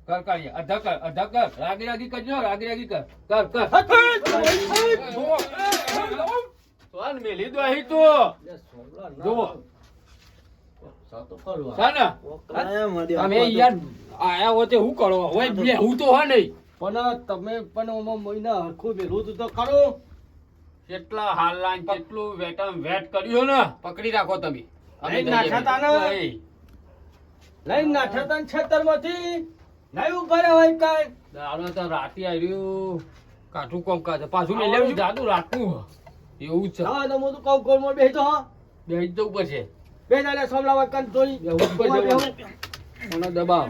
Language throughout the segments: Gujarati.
કર કાઢીએ અધા કર રાગી રાગી કરજો રાગી કર સોન મેલી દો અહીં તો જુઓ સાના અમે યાર આયા હોતે હું કરો હોય બે હું તો હા નહીં પણ તમે પણ ઓમાં મહિના હરખું મેલું તું તો ખરો કેટલા હાલ લાઈન કેટલું વેટમ વેટ કર્યો ને પકડી રાખો તમે લઈને નાખ્યા તા ને? લઈને નાખ્યા તા ને ખેતરમાંથી નહીં ઉભા રહ્યા હોય કાંઈ દાડો તો રાતે આવ્યું કાઠું કોમ કાઢે પાછું મેં લેવું જાદુ રાખવું એવું જ છે હા તો હું તો કહું ગોળમાં બેસી તો હા બે જ ઉપર છે બે દાડે સોમલા કંદ જોઈ ઉપર મને દબાવ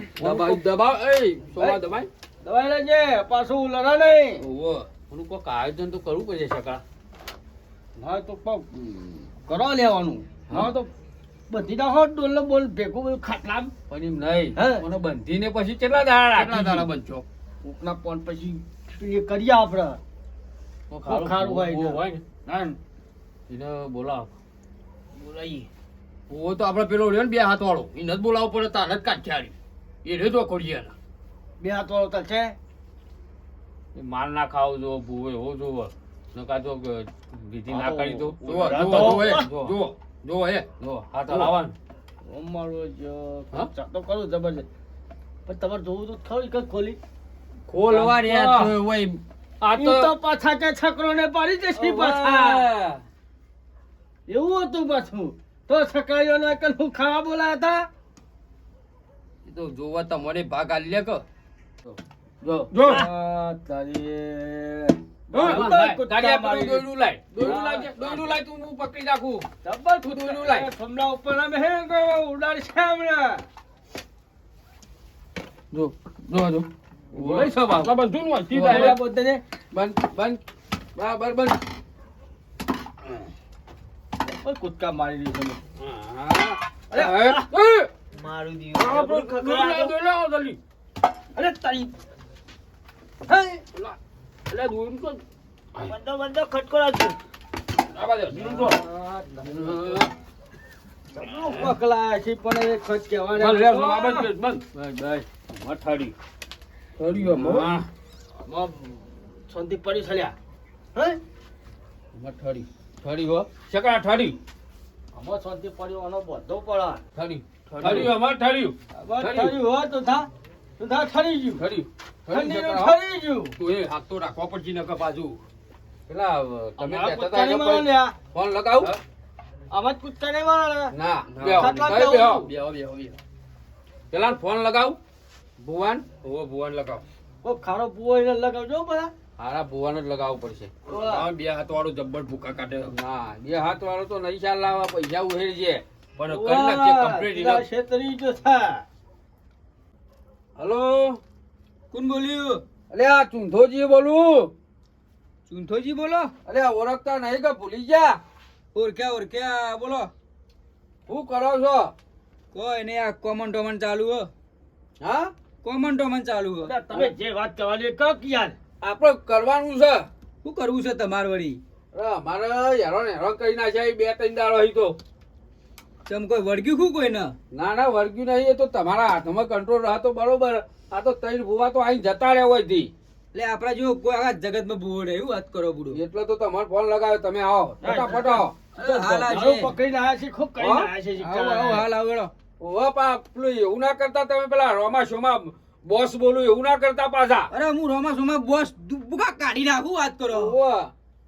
એ સોમા દબાઈ દવાઈ લેજે પાછું લડા નહીં ઓવો ઓનું કોક આયોજન તો કરવું પડશે સકા ના તો કરો લેવાનું હા તો બધી ના હોટ ડોલ બોલ ભેગું બધું ખાટલા પણ એમ નહીં હે? મને બંધીને પછી કેટલા દાડા બનશો કોકના પોન પછી એ કરીએ આપણે ખારું હોય છે. હોય ને હા એને બોલાવ બોલાઈએ ઓ તો આપણે પેલો રહ્યો ને બે હાથ વાળો એને જ બોલાવવો પડે તાર જ કાઢ્યાડી એ રહ્યો તો કરીએ બે હાથ વાળો તો છે માર ના ખાવ જો ભૂવે હો જોવો નકા તો વિધિ ના કરી દો જો હાથ હલાવવાનું અમારો જ હા? તો કરું જબરજસ્ત પણ તમારે જોવું તો થોડી કઈ ખોલી ખોલવા રે હા. હોય આ ઈ તો પાછા કે છકરોને પાડી જશે પાછા એવું હતું પાછું તો છકરીઓને કલ હું ખાવા બોલાયા હતા એ તો જોવા તમારે ભાગ આલ્યા કે જો જો. આ તારી દોયડું લાય તું હું પકડી રાખું ડબલ દોયડું લાય. થમલા ઉપર અમે હે ગયો ઉડાડી છે હમણાં જો બોલાય છે બાપ બધું નું સીધા બધાને બંધ બરાબર બંધ કોઈ કૂદકા મારી દીધું મારું અરે તારી હે બંધો ખટકો રાખજો પકલા છે પણ એ ખટ કહેવાય શાંતિ પડી છલ્યા હે ઠરી હો ચકડા ઠરી આમાં શાંતિ પડ્યો આનો બધો પડા ઠરી અમાર ઠર્યું ઠરી હો તો થા ઠરી ગયું ઠર્યું ઠરી ગયું તું એ હાથ તો રાખવા પડશે નકર બાજુ પેલા તમે અમારા કહેતા હતા કૂદકા નહીં કે મારવા ફોન લગાવું આમાં કૂદકા નહીં મારવા ના ખાટલા બેહો પેલા ફોન લગાવ ભુવાન ભુવાન લગાવ કોઈ ખારો પૂવો એને લગાવજો બધા હારા ભુવાન જ લગાવવું પડશે બોલા. બે હાથ વાળો જબ્બર ભૂકા કાઢે ના બે હાથ વાળો તો નહીં ચાલ લાવવા પૈસા ઉહેરજે પણ કરી નાખજે કમ્પ્લીટ છેતરી જો થા હલો કોણ બોલ્યું? અલે આ ચૂંથોજી બોલું ચૂંથોજી બોલો. અલે આ ઓળખતા નહીં કે ભૂલી જા ઓળખ્યા બોલો. શું કરો છો કોઈ નહીં, આ કોમન ટોમન ચાલુ હો. હા કોમન ટોમન ચાલુ હો. તમે જે વાત કરવાની કહો કે યાર આપણે કરવાનું છે શું કરવું છે તમારે વળી? અરે અમારે હેરાન કરી નાખ્યા બે ત્રણ દાડો અહીં તો ચમ કોઈ વળગ્યું ખું કોઈ ના? ના વર્ગ્યું નહીં એ તો તમારા હાથમાં કંટ્રોલ રહતો બરોબર આ તો ત્રણ ભૂવા તો અહીં જતા રહ્યા હોય થી એટલે આપડા જો કોઈ આખા જગતમાં બુવો નહીં, એવું વાત કરો બુડો. એટલે તો તમારે ફોન લગાવ્યો તમે આવો ફટાફટ આવો હાલ દારૂ આવશે. પકડીને આયા છે ખૂબ કરીને આયા છે આવો, આવો, હાલ આવો હેડો. ઓહો પા પેલું એવું ના કરતા તમે પેલા રોમા શોમા બોસ બોલું એવું ના કરતા પાછા અરે હું રોમા સોમા બોસ બુકા કાઢી નાખું, વાત કરો. ઓહો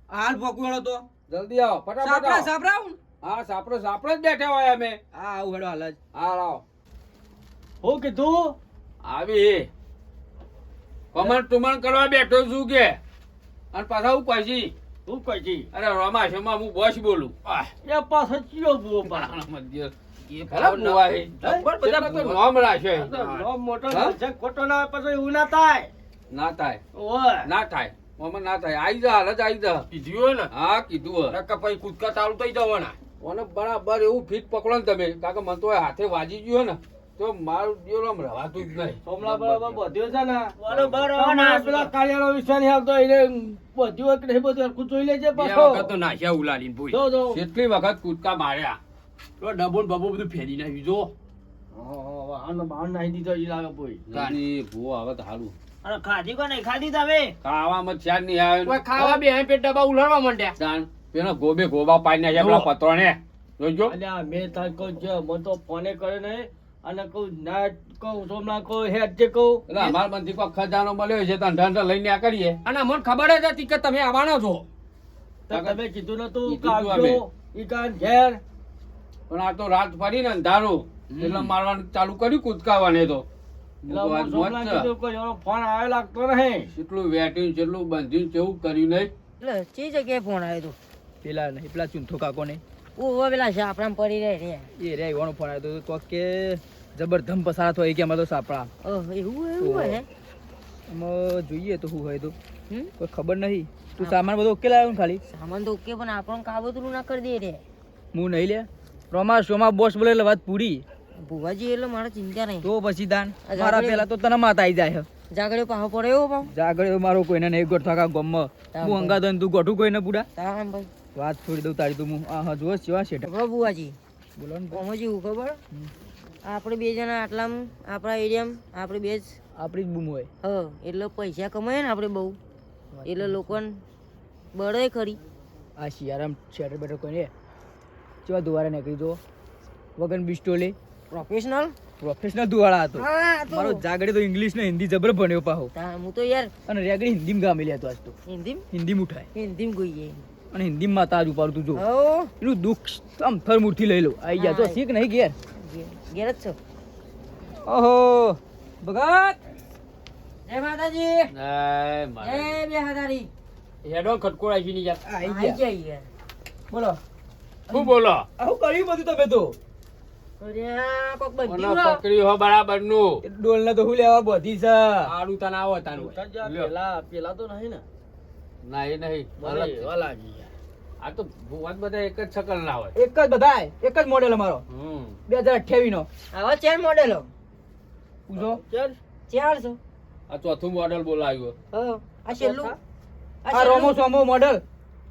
હાલ ફોકું હેડો તો. જલ્દી આવો ફટાફટ સાપરા આવો સાપરા આવું. હા સાપડે જ બેઠા હોય અમે હા આવું હેડો હાલ જ. હા આવો હું કીધું આવી કમણ ટુમણ કરવા બેઠો છું કે અને પાછા હું પછી હું કહી છી અરે રોમા શોમા હું બોસ બોલું એ પાછો ચિયો બુઓ પા ખરાબ નવા હે જબ્બર બધા તો નામ રાખે મોટો હા? છે ખોટો ના પછી એવું ના થાય ના થાય ઓય ના થાય મોમાં ના થાય આઈ જા હાલ જ આઈ જા કીધું હોય ને હા કીધું હે. નકર પછી કૂદકા ચાલુ થઈ જવાના. મને બરાબર એવું ફીટ પકડો ને તમે કાકે મને તો એ હાથે વાજી ગયું હે ને તો મારું જીવન આમ રવાતું જ નહીં સોમલા બરાબર બધ્યો છે ને બરોબર, તમારે પેલા કાર્યાલય વિશે નહીં આવતો એને બધ્યું કે નહીં બધું હરખું જોઈ લેજે બે પાછો વખત તો નાખ્યા ઉલાડીને ભૂઈ. જો કેટલી વખત કૂદકા માર્યા તો ડબો ને બબો બધું ફેરી નાખ્યું જો. આનો બહાર નાખી દીધો ઈ લાગે કોઈ. જલ્દી ભૂવો આવે તો સારું. અરે ખાધી કો નહીં ખાધી તમે ખાવામાં ચાર નહીં આવે કોઈ ખાવા બે પેટ ડબ્બા ઉલાળવા માંડ્યા જાણ પેલો ગોબા પાડી નાખ્યા પેલા પતરોને જોજો. અલ્યા મેં તાર કહું છે મને તો ફોને કરે નહીં અને કહું ના કહું સોમના કહું હેડ જે કહું એટલે અમારા બંધી કોઈ ખજાનો મળ્યો છે તો ઢંઢ લઈને આ કરીએ. અને મને ખબર જ હતી કે તમે આવવાના છો તો તમે કીધું નતું કીધું કે તું આવજો ઈ કાન ઘેર પણ આ તો રાત ફરી ને અંધારું એટલે મારવાનું ચાલુ કર્યું કૂદકાવાને તો એટલે હું સોમના કીધું કે એનો ફોન આવ્યો લાગતો નહીં. કેટલું વેટ્યું કેટલું બંધ્યું કેવું કર્યું નહીં. એટલે ચી જગ્યાએ ફોન આવ્યો તો પેલા નહીં પેલા ચૂંથો કાકો ને ઓહો પેલા સાપરામ પડી રહે રે એ રે એવાનો ફોન આવ્યો તો કે જબરદમ પસાર થયો કે અમારે તો સાપડા ઓહ એવું હે એમાં જોઈએ તો શું હોય તો હમ? કોઈ ખબર નહીં તું સામાન બધો ઓકે લાવ્યો ને ખાલી સામાન તો ઓકે પણ આપણને કાબોતરું ના કરી દે રે હું નહીં લે રોમા શોમાં બોસ બોલે એટલે વાત પૂરી ભુવાજી એટલે મારે ચિંતા નહીં તો પછી દાન આ મારા જાગડે- પેલા તો તને માતા આવી જાય જાગડે પાહો પડે એવો પાહો જાગડે મારો કોઈને નહીં ગોઠવા કા ગમમાં હું અંગા દઉં તું ગોઠું કોઈને પૂડા તારામ ભાઈ વાત છોડી દઉં તારી તું હું હા જો સેવા છે ખબર ભુવાજી બોલો ને ઓમાં જેવું ખબર આપણે બે જણા આટલામાં આપણા એરિયામાં આપણે બે જ આપણી જ બૂમ હોય એટલે પૈસા કમાય ને આપણે બહુ એટલે લોકોને બળે ખરી આ શિયારામ શેટર બેટર કોઈને કેવા દુવારે નીકળી જો વગન બિસ્ટોલે પ્રોફેશનલ પ્રોફેશનલ દુવાળા હતો હા તો મારો જાગડે તો ઇંગ્લિશ ને હિન્દી જબર ભણ્યો પાહો હું તો યાર અને રેગડી હિન્દીમાં ગામી લેતો આજ તો હિન્દી ઉઠાય હિન્દી ગઈએ અને હિન્દીમાં તાજ ઉપાડું તું જો હો એનું દુઃખ આમ થર મુઠ્ઠી લઈ લો આઈ ગયા તો હા. શીખ નહીં ઘેર ઘેર જ છો ઓહો ભગત જય માતાજી જય જય માતાજી. બે હજારી હેડો ખટકોળા છે ની યાર. આઈ આઈ ગયા ગયા બોલો શું બોલો આવું કર્યું બધું તમે તો અરે કોક મને બંધી ઉડો. પકડી હો બરાબર નું ડોલ ને તો હું લેવા બધી છે આડું તને આવો તાનું પેલા તો નહીં ને ના એ નહીં મને અલગ છે. એવા લાગી યાર. આ તો ભુવાજ બધા એક જ શકલ ના હોય. એક જ બધાય એક જ મોડેલ અમારો હમ 2028 નો આવા ચાર મોડેલો પૂછો ચાલ. 400 આ ચોથું મોડેલ બોલાવ્યું. આ છેલ્લું આ રોમો સોમો મોડેલ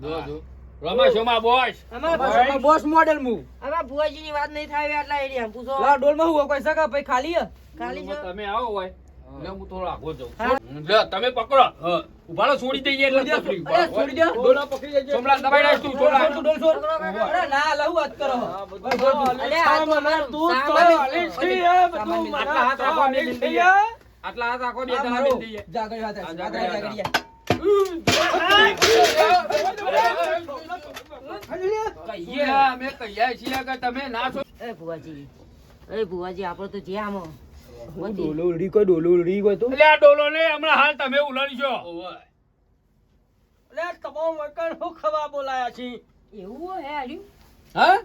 જો જો રમેશ ઓમાં બોસ અમારા બોસ મોડેલ મુ અમારા ભુવાજીની વાત નહીં થાય આટલા એરિયા પૂછો લા ડોલ માં હું કોઈ સકા ભાઈ ખાલી હે ખાલી છે તમે આવો હોય એટલે હું થોડો આગો જાઉં. હા. લે તમે પકડો. ઉભા રહો, છોડી દઈએ એટલે તકલીફ પડે. અરે છોડી દે ડોલા પકડી લેજે. સોમલાલ દબાઈ રાખ તું સોમલાલ. ડોલ છોડ અરે ના લહુ વાત કરો આ બધું ભાઈ, તો બોલ. અલે આ તો અમારું તું તો સામાન- અલીઠી હે બધું. મને આટલા હાથ તો રાખો, અમે અલીઠી લઈ હે. આટલા હાથ આખો બે આ જણા મારો બેન દઈએ. જાગડી હાથ આ આ જાગડી જાગડી હાથ. કહીએ અમે કહીએ છીએ કે તમે ના છો. એ ભુવાજી આપણે તો જ્યાં આમાં હું ડોલો ઉલડી કોઈ ડોલો ઉલડી કોઈ તો એટલે આ ડોલો ને હમણાં હાલ તમે ઉલાડશો. અલે તમામ વગર હું ખવા બોલાયા છી. એવું હે આર્યું હા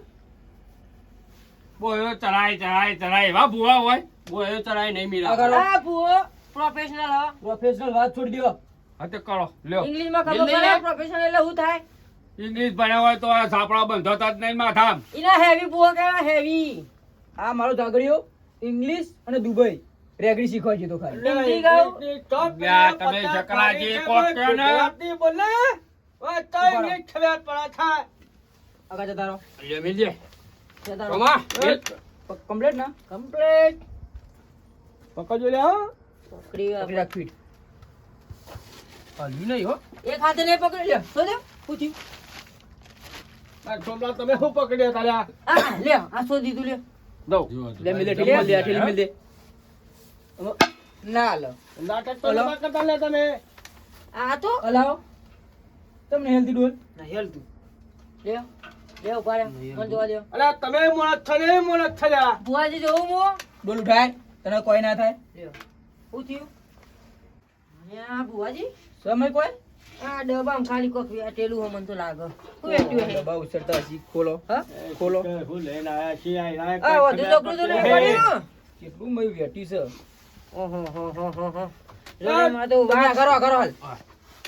બોયો ચડાય એવા ભૂવા હોય બોયો ચડાય નહીં આ મીરા. કરો. આ ભુવો પ્રોફેશનલ હ પ્રોફેશનલ વાત છોડી દો હા તે કરો લ્યો. ઇંગ્લિશમાં ખબર જલ્દી પડે લે. પ્રોફેશનલ એટલે શું થાય ઇંગ્લિશ ભણ્યા હોય તો આ સાપડા બંધાતા જ નહીં માથામ. એના હેવી ભુવો કેવા હેવી આ મારો જાગડીઓ ઇંગ્લિશ અને દુબઈ રેગડી શીખવા છે તો ખાલી હિન્દી ગાઓ. યા તમે શકલાજી કોક કહો ને. ગુજરાતી બોલે. ઓય તોય નહીં ખબર પડે છે. આગળ જતા રહો લે મિલજે. રોમા, મિલ. કમ્પ્લીટ ના કમ્પ્લીટ પકડજો લે હા. પકડી પકડી રાખ ફીટ હલ્યું નહીં હો. એક હાથે નહીં પકડી લ્યો શોધ્યો પૂછ્યું આ સોમલા તમે શું પકડ્યા તારા? આ લ્યો આ શોધી દીધું લ્યો દઉં. લે મિલ દે ઠેલી મિલ દે ઠેલી મિલ દે ના લો નાટક તો નતા કરતા લે તમે. આ તો હલાવો તમને હેલ્ધી ડોલ લ્યો લ્યો ઉભા રહ્યો મને જોવા દ્યો અલે તમે મોણસ છો ને મોણસ છો લ્યા. ભુવાજી જોવું મો ડોલ ઉઠાય તને કોઈ ના થાય લ્યો પૂછ્યું આ ભુવાજી સમય કોઈ આ ડબ્બામાં ખાલી કોક વેટેલું હોય મને તો લાગે શું વેટ્યું હે ડબ્બા ઉછળતા હજી ખોલો હા ખોલો કે હું લઈને આયા છીએ આ આ વધુ છોકરું તો નહીં પડ્યું કેટલું મય વેટી છે ઓહો હો હો હો હો લે માં તો ના કરો કરો હાલ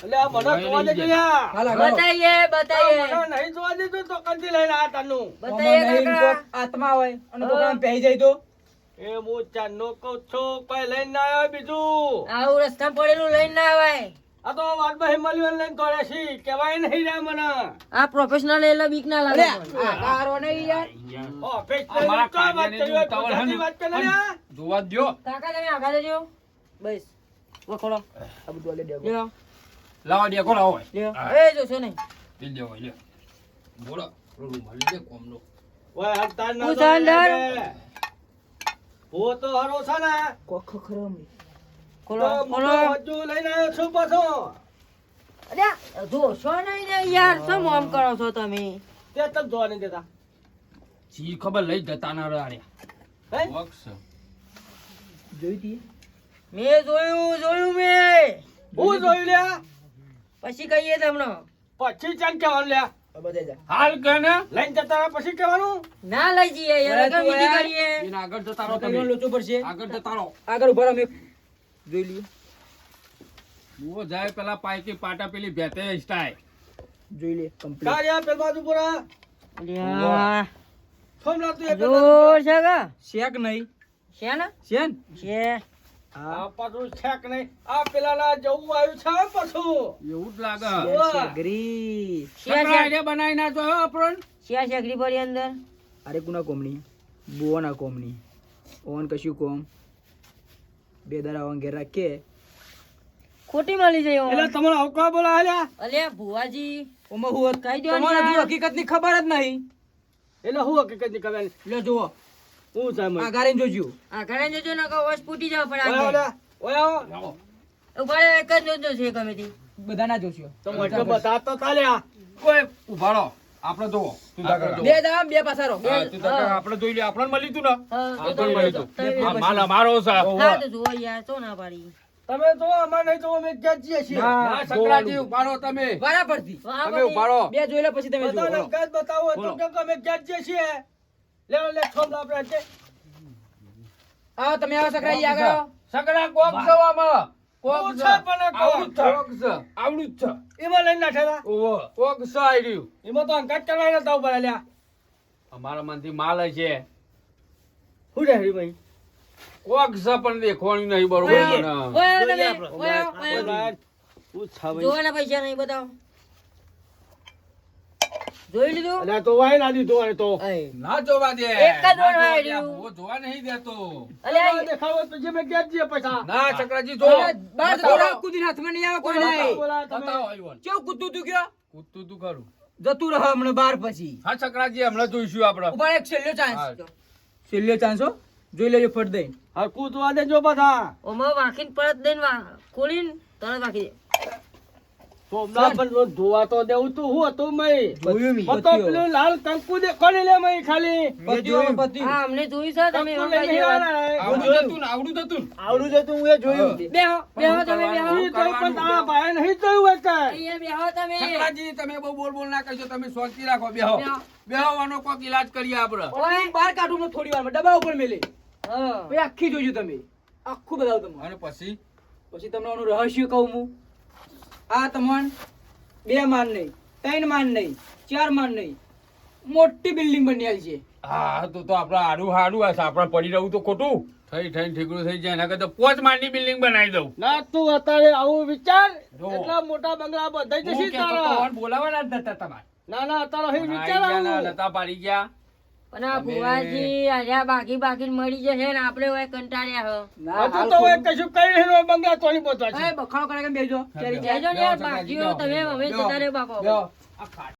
અલે આ મને જોવા દેજો યાર. હાલ કરો બતાઈએ બતાઈએ મને નહીં જોવા દેજો તો કદી લઈને આયા તાનું. બતાઈએ કાકા આત્મા હોય અને કોકના પહેરી જાય તો એ હું ચાંદનો કહું છું કોઈ લઈને ના આવ્યો બીજું. આવું રસ્તા પડેલું લઈને ના આવાય આ તો વાતમાં હિમાલયન લઈને દોડે છે કહેવાય નહીં રે મને આ પ્રોફેશનલ એટલે બીક ના લાગે પણ. આરો નહીં યાર ઓ પેટ અમારા તો વાત કાજને કરી ઉતાવળ હે ને. વાત કરે ને જોવા જ દ્યો. કાકા તમે આગળ જજો બસ વખોડો આ બધું આલે દેગો લ્યો લાવો દેખો લાવો લ્યો હા. એ જોશો નહીં લઈ દેવો લ્યો બોલો રૂમાલ લઈ દે કોમનો ઓય હપ્તા ના હું ચાંદર. ઓ તો હરો છે ને કોખો ખરો મે ખોલો તો ખોલો મોટો હજુ લઈને આવ્યો છું પાછો અરે જોશો નહીં ને યાર શું આમ કરો છો તમે તે તક જોવા નહીં દેતા જી ખબર લઈ જતા ના રહ્યા હે વક્ષ જોઈ તી મેં જોયું મેં હું જોઈ લ્યા પછી કહીએ તમને પછી ચાલ કહેવાનું લ્યા બધે જા હાલ કે ને લઈને જતા રહ્યા પછી કહેવાનું ના લઈ જઈએ યાર બરાબર, કેમ વિધિ યાર. કરીએ એને આગળ જતા રહો કઈનો તમે લોચો પડશે આગળ જતા રહો આગળ ઉભા રહો અમે જોઈ લઈએ જુઓ જાય પેલા પાયકી પાટા પેલી ભેતે સ્ટાય જોઈ લે કમ્પ્લીટ કાર્યા પેલ બાજુ પૂરા લ્યા, થોમ લાતું એક જોર છે કા શેક નહીં છે ને શેન છે આ પાછું છેક નહીં આ પેલા ના જવું આવ્યું છે પાછું એવું જ લાગે ગરી છે આઈડિયા બનાવી નાખો હો આપણને છે શકરી પડી અંદર અરે કુના કોમની બોના કોમની ઓન કશું કોમ બે દાડા ઓન ઘેર રાખીએ ખોટી મળી જઈ એટલે તમારો અવકાશ બોલા આલ્યા અલ્યા ભુવાજી ઓમાં હું કહી દો તમારે યાર. હજુ હકીકતની ખબર જ નહીં એટલે હું હકીકત ની ખબર લે જુઓ હું છે આ ગાડીને જોજો આ ઘરે જોજો ને કે વોશ ફૂટી જાવ પણ ઓયા આ ઓયા ઓયા લાવો. ઉભા એક જ જોજો છે ગમે તે બધા ના જોશો તો મોટો બતાતો તાલ્યા કોઈ ઉભા રહો આપણે જોવો તું તાકર જોવો. બે દાડા બે પાછા રહો હા, તું તાકર આપણે જોઈ લે આપણને મળી તું ને હા, આ તો જોઈ લેજો. તમે- આ માલ અમારો છે હા તો જુઓ યાર તો ના પાડી તમે તો અમાર નહીં તો અમે ક્યાં જઈએ છીએ ના, શંકરાજી ઉભા રહો તમે બરાબરથી વાહ, તમે ઉભા રહો બે જોઈ લે પછી તમે બધાને જોવો અંકાત બતાવો તો બોલો. કેમ કે અમે ક્યાં જઈએ છીએ લે લે થોમ આપણે આજે આવો તમે આવો સકરાઈ આગળ આવો. સકરા કોક છે આમાં. કોક હું છે. છે પણ કોક. આવડું જ છે. કોક છે. આવડું જ છે. એમાં લઈને નાખેલા ઓહો. કોક છે આઈ રહ્યું. એમાં તો અંકાત કરવાય નતા ઉપર લ્યા અમારા માંથી માલ છે હું રે હરી ભાઈ કોક છે પણ દેખવાનું નહીં બરોબર ઓય, મને. ઓય તમે, જોઈએ આપણે. ઓય, ઓય. હું છે ભાઈ જોવાના પૈસા નહીં બતાવો જોઈ લીધું અલ્યા તો વાય ના દીધું અને તો અય, ના જોવા દે. એક જ ના વાર જોવા દે. રહ્યું. ભૂવો જોવા નહીં દેતો. અલ્યા દેખાવો તો જે મેં ક્યાં જઈએ પૈસા ના ચક્રાજી જો અરે, બાર તો થોડા કૂદીને હાથમાં નહીં આવે કોઈ નહીં. બોલા તમે બતાવો આઈવન. કેવું કૂદતું તું ગયો કૂદતું તું ખરું. જતું રહે હમણાં બાર પછી હા ચક્રાજી હમણાં જોઈશું આપણે. ઉભા રહો, એક છેલ્લો હા. ચાન્સ છેલ્લો ચાન્સ હો જોઈ લેજો ફટ દઈ હા કૂદવા દેજો પાછા ઓમાં વાંકીને પરત દઈને ખોલીને તરત વાંકી દે સોમનાથ પણ ધોવા તો દેવું તું હું હતું મય જોયું મી મતો પેલું લાલ કંકુ દે કોને લે મય ખાલી પત્યું પત્યું હા અમને જોઈ છે તમે કંકુ એમાં લઈને કઈ દેવા. આવવાના. આવડું જતું ને આવડું જતું ને. આવડું જતું હું એ જોયું બેહો બેહો તમે બેહો ઈ તો પણ તારા ભાઈ નહીં જોયું હોય કાંઈ. અહીંયા બેહો તમે ચક્રાજી તમે બહુ બોલ બોલ ના કરજો તમે શાંતિ રાખો બેહો બેહો. બેહવાનો કોક ઈલાજ કરીએ આપણે. ઓય. બહાર કાઢું ને થોડી વારમાં ડબ્બા ઉપર મેલે હા. પછી આખી જોજો તમે આખું બતાવું તમને અને પછી પછી તમને આનું રહસ્ય કહું હું આ તમને 2 માન નહીં 3 માન નહીં 4 માન નહીં મોટી બિલ્ડિંગ બની છે હા તો આપણે હારું હારું હશે આપણે પડી રહું તો ખોટું થઈ થઈને ઠીકડું થઈ જાય એના કરતા 5 માળની બિલ્ડિંગ બનાવી દઉં. ના તું અત્યારે આવું વિચાર જો. એટલા મોટા બંગલા બધા હું જશે કહેતો તો તારા ઓન બોલાવવાના જ નતા તમારે. ના ના અત્યારે અહીં આઈ વિચાર ગયા ને આવું નતા પાડી ગયા. પણ આ તમે- ભુવાજી આયા બાકી મળી જશે ને આપણે ઓય કંટાળ્યા હો હજુ તો હવે કશું કઈ નહીં બંગલા તોડી પહોંચવા છે એ બખાડો કરે કે બેજો હા, ચાલી બેહો. જાય જજો ને યાર બાકીઓ તમે હવે જતા રહ્યો બાકો બેહો. આ ખાટ